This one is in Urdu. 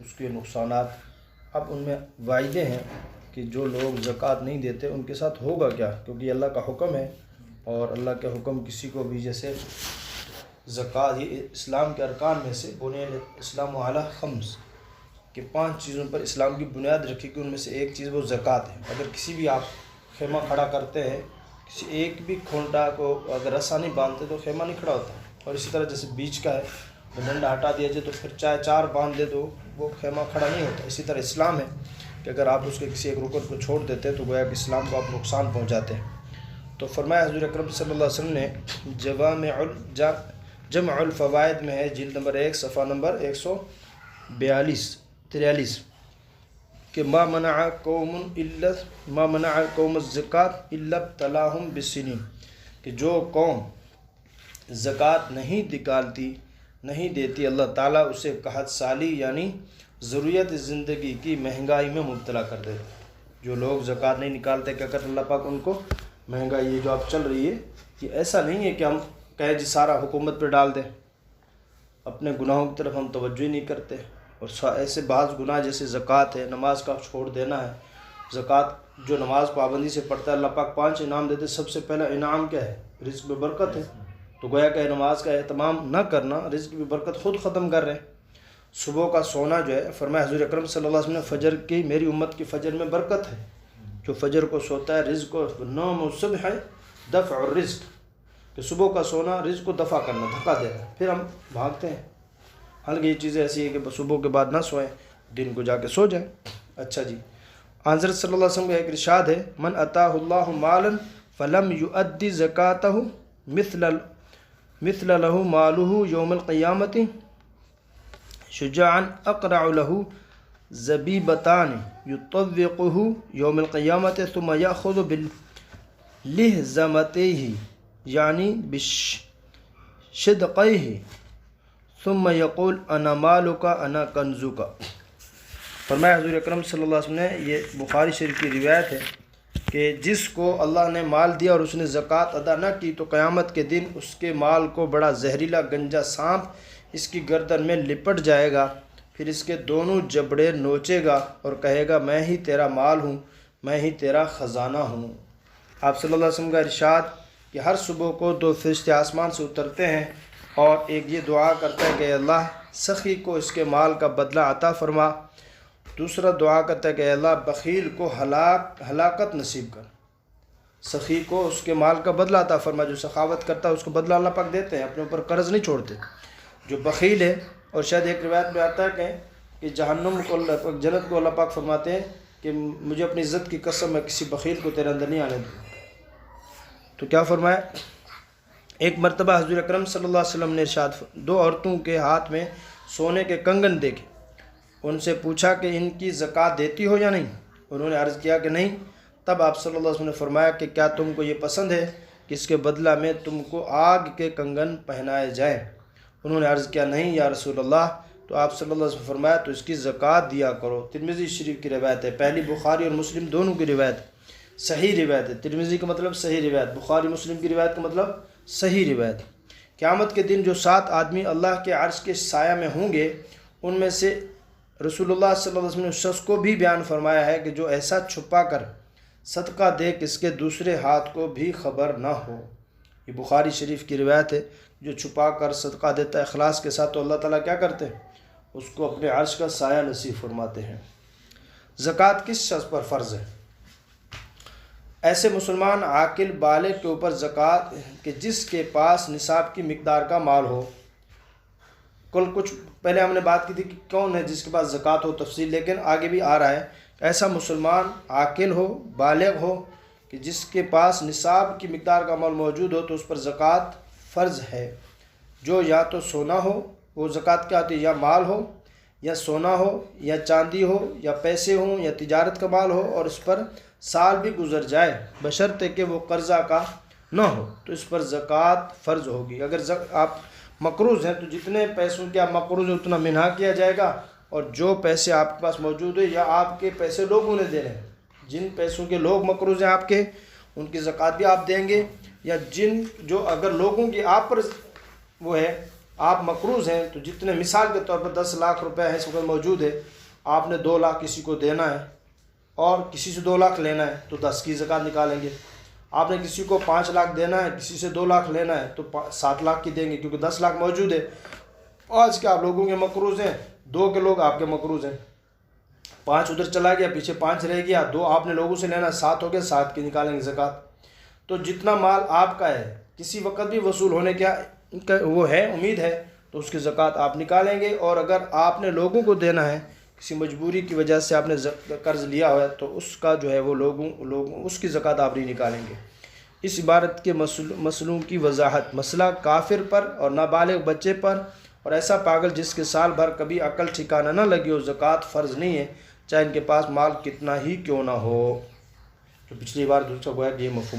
اس کے نقصانات، اب ان میں وعیدیں ہیں کہ جو لوگ زکوٰۃ نہیں دیتے ان کے ساتھ ہوگا کیا، کیونکہ یہ اللہ کا حکم ہے، اور اللہ کے حکم کسی کو بھی، جیسے زکوٰۃ یہ اسلام کے ارکان میں سے بنی الاسلام علی خمس، کہ 5 چیزوں پر اسلام کی بنیاد رکھی کہ ان میں سے ایک چیز وہ زکوٰۃ ہے۔ اگر کسی بھی آپ خیمہ کھڑا کرتے ہیں، کسی ایک بھی کھونٹا کو اگر رسا نہیں باندھتے تو خیمہ نہیں کھڑا ہوتا، اور اسی طرح جیسے بیچ کا ہے ڈنڈا ہٹا دیا جائے تو پھر چاہے 4 باندھ دے تو وہ خیمہ کھڑا نہیں ہوتا۔ اسی طرح اسلام ہے کہ اگر آپ اس کے کسی ایک رکن کو چھوڑ دیتے ہیں تو گویا کہ اسلام کو آپ نقصان پہنچاتے ہیں۔ تو فرمایا حضور اکرم صلی اللہ علیہ وسلم نے جمع الفوائد میں ہے، جلد نمبر 1 صفحہ نمبر 143 کہ ما منع قوم الزکوٰۃ الا ابتلاہم بالسنین، کہ جو قوم زکوٰۃ نہیں دیتی اللہ تعالیٰ اسے قحط سالی یعنی ضروریت زندگی کی مہنگائی میں مبتلا کر دیتے۔ جو لوگ زکوٰۃ نہیں نکالتے کیا کرتے اللہ پاک ان کو مہنگائی، یہ جو اب چل رہی ہے یہ ایسا نہیں ہے کہ ہم کہیں جی سارا حکومت پہ ڈال دیں، اپنے گناہوں کی طرف ہم توجہ ہی نہیں کرتے، اور ایسے بعض گناہ جیسے زکوٰۃ ہے، نماز کا چھوڑ دینا ہے۔ زکوٰۃ جو نماز پابندی سے پڑھتا ہے اللہ پاک 5 انعام دیتے، سب سے پہلا انعام کیا ہے؟ رزق میں برکت ہے، تو گویا کہ نماز کا اہتمام نہ کرنا رزق کی برکت خود ختم کر رہے ہیں۔ صبح کا سونا جو ہے، فرمایا حضور اکرم صلی اللہ علیہ وسلم نے فجر کی، میری امت کی فجر میں برکت ہے، جو فجر کو سوتا ہے رزق کو، نوم الصبح دفع الرزق، کہ صبح کا سونا رزق کو دفع کرنا، دھکا دینا، پھر ہم بھاگتے ہیں۔ حالانکہ یہ چیزیں ایسی ہیں کہ صبح کے بعد نہ سوئیں، دن کو جا کے سو جائیں۔ اچھا جی، حضرت صلی اللہ علیہ وسلم کا ایک ارشاد ہے، من اتاہ اللہ مالا فلم یؤدی زکاتہ مثل له مالہ یوم القیامت شجاعا اقرع له زبیبتان یطوقہ یوم القیامت ثم یأخذ بلہزمتہ یعنی بشدقہ ثم یقول انا مالک انا کنزک۔ فرمایا حضور اکرم صلی اللہ علیہ وسلم نے، یہ بخاری شریف کی روایت ہے کہ جس کو اللہ نے مال دیا اور اس نے زکوٰۃ ادا نہ کی تو قیامت کے دن اس کے مال کو بڑا زہریلا گنجا سانپ اس کی گردن میں لپٹ جائے گا، پھر اس کے دونوں جبڑے نوچے گا اور کہے گا میں ہی تیرا مال ہوں، میں ہی تیرا خزانہ ہوں۔ آپ صلی اللہ علیہ وسلم کا ارشاد کہ ہر صبح کو 2 فرشتے آسمان سے اترتے ہیں اور ایک یہ دعا کرتا ہے کہ اللہ سخی کو اس کے مال کا بدلہ عطا فرما، دوسرا دعا کرتا ہے کہ اللہ بخیل کو ہلاکت نصیب کر، سخی کو اس کے مال کا بدلہ عطا فرما، جو سخاوت کرتا ہے اس کو بدلہ اللہ پاک دیتے ہیں، اپنے اوپر قرض نہیں چھوڑتے۔ جو بخیل ہے، اور شاید ایک روایت میں آتا ہے کہ جہنم کو اللہ پاک، جنت کو اللہ پاک فرماتے ہیں کہ مجھے اپنی عزت کی قسم میں کسی بخیل کو تیرے اندر نہیں آنے دوں۔ تو کیا فرمایا؟ ایک مرتبہ حضور اکرم صلی اللہ علیہ وسلم نے ارشاد 2 عورتوں کے ہاتھ میں سونے کے کنگن دیکھے، ان سے پوچھا کہ ان کی زکوٰۃ دیتی ہو یا نہیں؟ انہوں نے عرض کیا کہ نہیں۔ تب آپ صلی اللہ علیہ وسلم نے فرمایا کہ کیا تم کو یہ پسند ہے کہ اس کے بدلہ میں تم کو آگ کے کنگن پہنائے جائیں؟ انہوں نے عرض کیا نہیں یا رسول اللہ۔ تو آپ صلی اللہ علیہ وسلم نے فرمایا تو اس کی زکوٰۃ دیا کرو۔ ترمذی شریف کی روایت ہے، پہلی بخاری اور مسلم دونوں کی روایت صحیح روایت ہے۔ ترمذی کا مطلب صحیح روایت، بخاری مسلم کی روایت کا مطلب صحیح روایت۔ قیامت کے دن جو 7 آدمی اللہ کے عرش کے سایہ میں ہوں گے، ان میں سے رسول اللہ صلی اللہ علیہ وسلم نے اس شخص کو بھی بیان فرمایا ہے کہ جو ایسا چھپا کر صدقہ دے کہ اس کے دوسرے ہاتھ کو بھی خبر نہ ہو۔ یہ بخاری شریف کی روایت ہے، جو چھپا کر صدقہ دیتا ہے اخلاص کے ساتھ تو اللہ تعالیٰ کیا کرتے ہیں؟ اس کو اپنے عرش کا سایہ نصیب فرماتے ہیں۔ زکوٰۃ کس شخص پر فرض ہے؟ ایسے مسلمان عاقل بالغ کے اوپر زکوٰۃ کہ جس کے پاس نصاب کی مقدار کا مال ہو۔ کچھ پہلے ہم نے بات کی تھی کہ کون ہے جس کے پاس زکوٰۃ ہو، تفصیل، لیکن آگے بھی آ رہا ہے کہ ایسا مسلمان عاقل ہو، بالغ ہو کہ جس کے پاس نصاب کی مقدار کا مال موجود ہو تو اس پر زکوٰۃ فرض ہے۔ جو یا تو سونا ہو، وہ زکوٰۃ کیا ہوتی ہے؟ یا مال ہو، یا سونا ہو، یا چاندی ہو، یا پیسے ہوں، یا تجارت کا مال ہو، اور اس پر سال بھی گزر جائے بشرطے کہ وہ قرضہ کا نہ ہو، تو اس پر زکوٰۃ فرض ہوگی۔ اگر آپ مقروض ہیں تو جتنے پیسوں کے آپ مقروض ہیں اتنا منہا کیا جائے گا، اور جو پیسے آپ کے پاس موجود ہیں یا آپ کے پیسے لوگوں نے دے رہے ہیں، جن پیسوں کے لوگ مقروض ہیں آپ کے، ان کی زکوٰۃ بھی آپ دیں گے، یا جو اگر لوگوں کی آپ پر وہ ہے، آپ مقروض ہیں تو جتنے مثال کے طور پر 10 لاکھ روپے ہیں اس وقت موجود ہے، آپ نے 2 لاکھ کسی کو دینا ہے اور کسی سے 2 لاکھ لینا ہے تو 10 کی زکوٰۃ نکالیں گے۔ آپ نے کسی کو 5 لاکھ دینا ہے، کسی سے 2 لاکھ لینا ہے تو 7 لاکھ کی دیں گے، کیونکہ 10 لاکھ موجود ہے۔ آج کے آپ لوگوں کے مقروض ہیں، 2 کے لوگ آپ کے مقروض ہیں، 5 ادھر چلا گیا، پیچھے 5 رہ گیا، 2 آپ نے لوگوں سے لینا، 7 ہو گیا، 7 کی نکالیں گے زکوٰۃ۔ تو جتنا مال آپ کا ہے کسی وقت بھی وصول ہونے کا وہ ہے، امید ہے، تو اس کی زکوٰۃ آپ نکالیں گے۔ اور اگر آپ نے لوگوں کو دینا ہے، کسی مجبوری کی وجہ سے آپ نے قرض لیا ہوا ہے تو اس کا جو ہے وہ لوگوں اس کی زکوٰۃ آپ نہیں نکالیں گے۔ اس عبارت کے مسئلوں کی وضاحت: مسئلہ کافر پر اور نابالغ بچے پر اور ایسا پاگل جس کے سال بھر کبھی عقل ٹھکانہ نہ لگی ہو زکوٰۃ فرض نہیں ہے، چاہے ان کے پاس مال کتنا ہی کیوں نہ ہو۔ تو پچھلی بار دوسرا گویا کہ یہ مفہوم